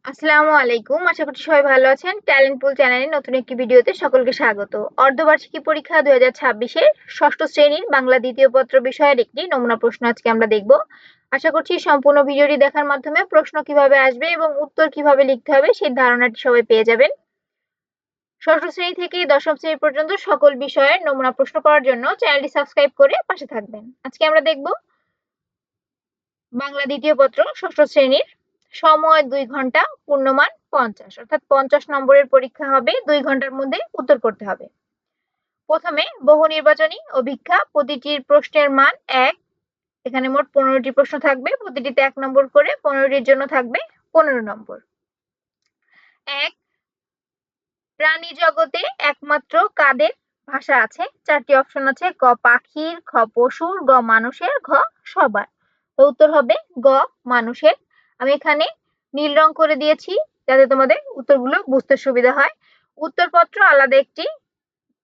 আসসালামু আলাইকুম। আশা করছি সবাই ভালো আছেন। ট্যালেন্ট পুল চ্যানেলের নতুন একটি ভিডিওতে সকলকে স্বাগত। অর্ধবার্ষিকী পরীক্ষা 2026 এর ষষ্ঠ শ্রেণীর বাংলা দ্বিতীয় পত্র বিষয়ের একটি নমুনা প্রশ্ন আজকে আমরা দেখব। আশা করছি সম্পূর্ণ ভিডিওটি দেখার মাধ্যমে প্রশ্ন কিভাবে আসবে এবং উত্তর কিভাবে লিখতে হবে সেই ধারণাটি সবাই পেয়ে যাবেন। ষষ্ঠ শ্রেণী থেকে দশম শ্রেণী পর্যন্ত সকল বিষয়ের নমুনা প্রশ্ন পাওয়ার জন্য চ্যানেলটি সাবস্ক্রাইব করে পাশে থাকবেন। আজকে আমরা দেখব বাংলা দ্বিতীয় পত্র ষষ্ঠ শ্রেণীর সময় 2 ঘন্টা, পূর্ণমান 50, অর্থাৎ 50 নম্বরের পরীক্ষা হবে। 2 ঘন্টার মধ্যে উত্তর করতে হবে। প্রথমে বহু নির্বাচনী ও ভিক্ষা, প্রতিটির প্রশ্নের মান 1। এখানে মোট 15টি প্রশ্ন থাকবে, প্রতিটিতে 1 নম্বর করে, 15টির জন্য থাকবে 15 নম্বর। 1, প্রাণী জগতে একমাত্র কাদের ভাষা আছে? 4টি অপশন আছে, ক পাখির, খ পশুর, গ মানুষের, ঘ সবার। তো উত্তর হবে গ মানুষের। আমি এখানে নীল রং করে দিয়েছি যাতে তোমাদের উত্তরগুলো বুঝতে সুবিধা হয়। উত্তরপত্র আলাদা একটি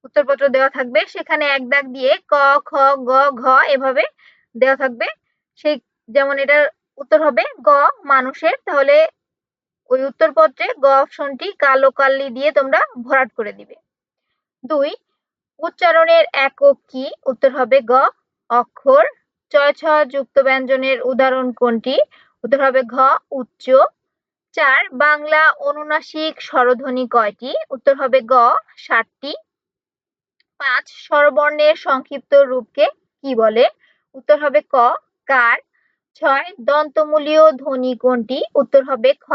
উত্তরপত্র দেওয়া থাকবে, সেখানে এক দাগ দিয়ে ক, খ, গ, ঘ এভাবে দেওয়া থাকবে। সেই যেমন এটার উত্তর হবে গ মানুষের, তাহলে ওই উত্তরপত্রে গ অপশনটি কালো কালি দিয়ে তোমরা ভরাট করে দিবে। 2, উচ্চারণের একক কি? উত্তর হবে গ অক্ষর। চয় ছ যুক্ত ব্যঞ্জনের উদাহরণ কোনটি? উত্তর হবে ঘ উচ্চ। 4, বাংলা অনুনাসিক স্বরধ্বনি কয়টি? উত্তর হবে গ 7টি। 5, স্বরবর্ণের সংক্ষিপ্ত রূপকে কি বলে? উত্তর হবে ক কার। 6, দন্তমূলীয় ধ্বনি কোনটি? উত্তর হবে খ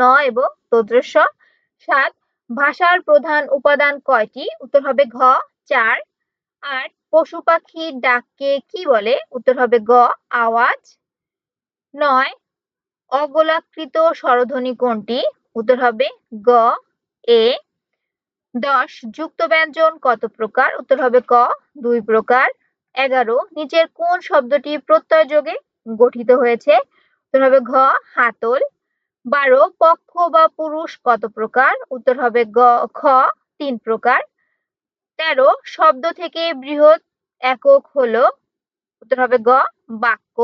ন এবং তদ্রস্ব। 7, ভাষার প্রধান উপাদান কয়টি? উত্তর হবে ঘ 4। 8, পশু পাখির ডাককে কি বলে? উত্তর হবে গ আওয়াজ। 9, অগোলাকৃত স্বরধ্বনি কোনটি? উত্তর হবে গ এ। 10, যুক্ত ব্যঞ্জন কত প্রকার? উত্তর হবে ক 2 প্রকার। 11, নিচের কোন শব্দটি প্রত্যয় যোগে গঠিত হয়েছে? উত্তর হবে ঘ হাতল। 12, পক্ষ বা পুরুষ কত প্রকার? উত্তর হবে খ 3 প্রকার। 13, শব্দ থেকে বৃহৎ একক হলো? উত্তর হবে গ বাক্য।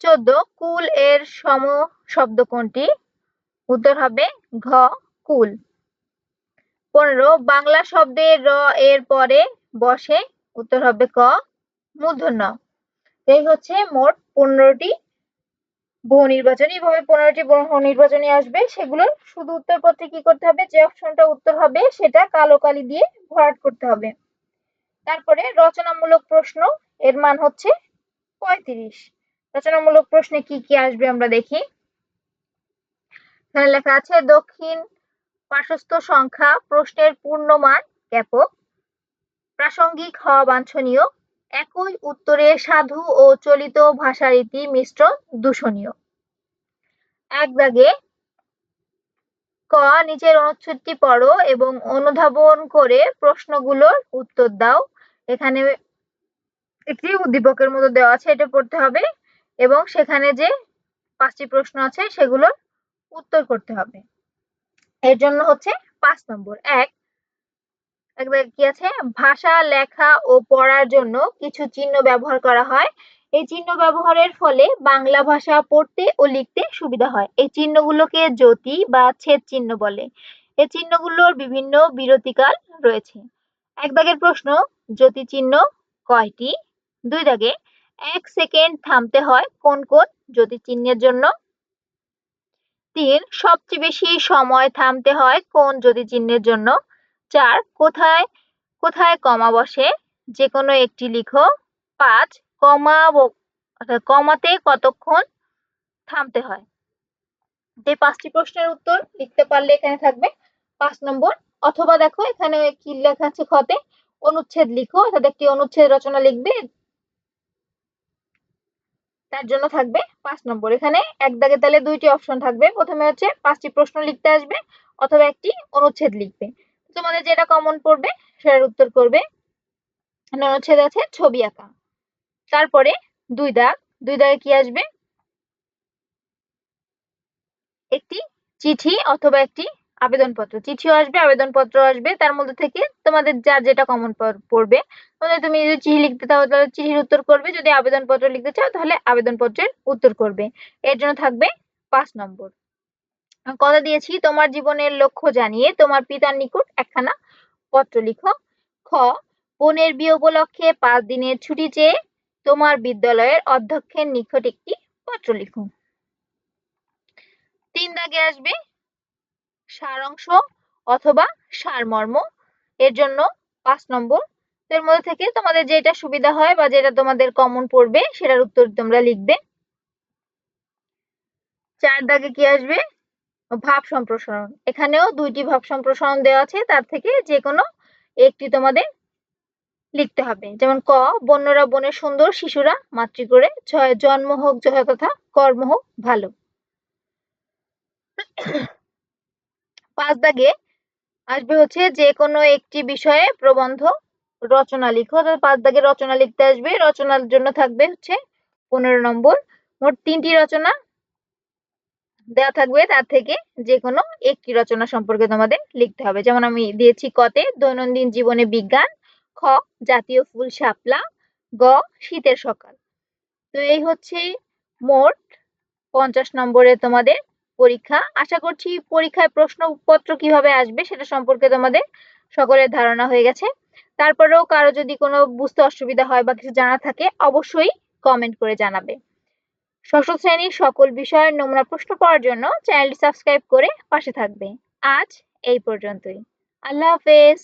14, কুল এর সম শব্দ কোনটি? উত্তর হবে ঘ কুল। 15, বাংলা শব্দে র এর পরে বসে? উত্তর হবে ক মূর্ধন্য। এই হচ্ছে মোট 15টি বহু নির্বাচনী। এভাবে 15টি বহু নির্বাচনী আসবে, সেগুলোর শুধু উত্তরপত্রে কি করতে হবে? যে অপশনটা উত্তর হবে সেটা কালো কালি দিয়ে ভরাট করতে হবে। তারপরে রচনামূলক প্রশ্ন, এর মান হচ্ছে 35। রচনামূলক প্রশ্নে কি কি আসবে আমরা দেখি। এখানে লেখা আছে দক্ষিণ পার্শ্বস্থ সংখ্যা প্রশ্নের পূর্ণমান জ্ঞাপক, প্রাসঙ্গিক হওয়া বাঞ্ছনীয়, একই উত্তরে সাধু ও চলিত ভাষারীতি মিশ্র দূষণীয়। এক দাগে ক, নিচের অনুচ্ছেদটি পড়ো এবং অনুধাবন করে প্রশ্নগুলোর উত্তর দাও। এখানে একটি উদ্দীপকের মতো দেওয়া আছে, এটা পড়তে হবে এবং সেখানে যে 5টি প্রশ্ন আছে সেগুলোর উত্তর করতে হবে। এর জন্য হচ্ছে 5 নম্বর। এক কি আছে? ভাষা লেখা ও পড়ার জন্য কিছু চিহ্ন ব্যবহার করা হয়। এই চিহ্ন ব্যবহারের ফলে বাংলা ভাষা পড়তে ও লিখতে সুবিধা হয়। এই চিহ্নগুলোকে যতি বা ছেদ চিহ্ন বলে। এই চিহ্নগুলোর বিভিন্ন বিরতিকাল রয়েছে। এক দাগের প্রশ্ন, যতি চিহ্ন কয়টি? 2 দাগে 1 সেকেন্ড থামতে হয় কোন কোন যতি চিহ্নের জন্য? 3, সবচেয়ে বেশি সময় থামতে হয় কোন যতি চিহ্নের জন্য? 4, কোথায় কোথায় কমা বসে? যেকোনো একটি লিখো। 5, কমাতে কতক্ষণ থামতে হয়? যে 5টি প্রশ্নের উত্তর লিখতে পারলে এখানে থাকবে 5 নম্বর। অথবা দেখো এখানে কি লেখা আছে খতে, অনুচ্ছেদ লিখো, অর্থাৎ একটি অনুচ্ছেদ রচনা লিখবে, তার জন্য থাকবে 5 নম্বর। এখানে এক দাগে তাহলে 2টি অপশন থাকবে, প্রথমে হচ্ছে 5টি প্রশ্ন লিখতে আসবে অথবা একটি অনুচ্ছেদ লিখবে। তোমাদের যেটা কমন পড়বে সেটার উত্তর করবে। অনুচ্ছেদ আছে ছবি আঁকা। তারপরে 2 দাগে কি আসবে? একটি চিঠি অথবা একটি আবেদনপত্র। চিঠিও আসবে, আবেদনপত্র আসবে, তার মধ্যে থেকে তোমাদের যার যেটা কমন পড়বে। তুমি যদি চিঠি লিখতে চাও তাহলে চিঠির উত্তর করবে, যদি আবেদনপত্র লিখতে চাও তাহলে আবেদনপত্রের উত্তর করবে। এর জন্য থাকবে 5 নম্বর। কথা দিয়েছি তোমার জীবনের লক্ষ্য জানিয়ে তোমার পিতার নিকট একখানা পত্র লিখো। খ, বোনের বিয়ে উপলক্ষে 5 দিনের ছুটি চেয়ে তোমার বিদ্যালয়ের অধ্যক্ষের নিকট একটি পত্র লিখো। 3 দাগে আসবে সারাংশ অথবা সারমর্ম, এর জন্য 5 নম্বর। এর মধ্যে থেকে তোমাদের যেটা সুবিধা হয় বা যেটা তোমাদের কমন পড়বে সেটার উত্তর তোমরা লিখবে। 4 দাগে কি আসবে? ভাব সম্প্রসারণ। এখানেও 2টি ভাব সম্প্রসারণ দেওয়া আছে, তার থেকে যে কোনো একটি তোমাদের লিখতে হবে। যেমন ক, বন্যরা বনে সুন্দর, শিশুরা মাতৃ করে, জন্ম হোক জয় তথা কর্ম হোক ভালো। 5 দাগে আসবে হচ্ছে যে কোনো একটি বিষয়ে প্রবন্ধ রচনা লিখো। 5 দাগে রচনা লিখতে আসবে, রচনার জন্য থাকবে হচ্ছে 15 নম্বর। মোট 3টি রচনা দেওয়া থাকবে, তার থেকে যে কোনো একটি রচনা সম্পর্কে তোমাদের লিখতে হবে। যেমন আমি দিয়েছি কতে দৈনন্দিন জীবনে বিজ্ঞান, খ জাতীয় ফুল শাপলা, গ শীতের সকাল। তো এই হচ্ছে মোট 50 নম্বরের তোমাদের পরীক্ষা। আশা করছি পরীক্ষায় প্রশ্নপত্র কিভাবে আসবে সেটা সম্পর্কে তোমাদের সকলের ধারণা হয়ে গেছে। তারপরেও কারো যদি কোনো বুঝতে অসুবিধা হয় বা কিছু জানা থাকে অবশ্যই কমেন্ট করে জানাবে। ষষ্ঠ শ্রেণীর সকল বিষয়ের নমুনা প্রশ্ন পাওয়ার জন্য চ্যানেলটি সাবস্ক্রাইব করে পাশে থাকবে। আজ এই পর্যন্তই। আল্লাহ হাফেজ।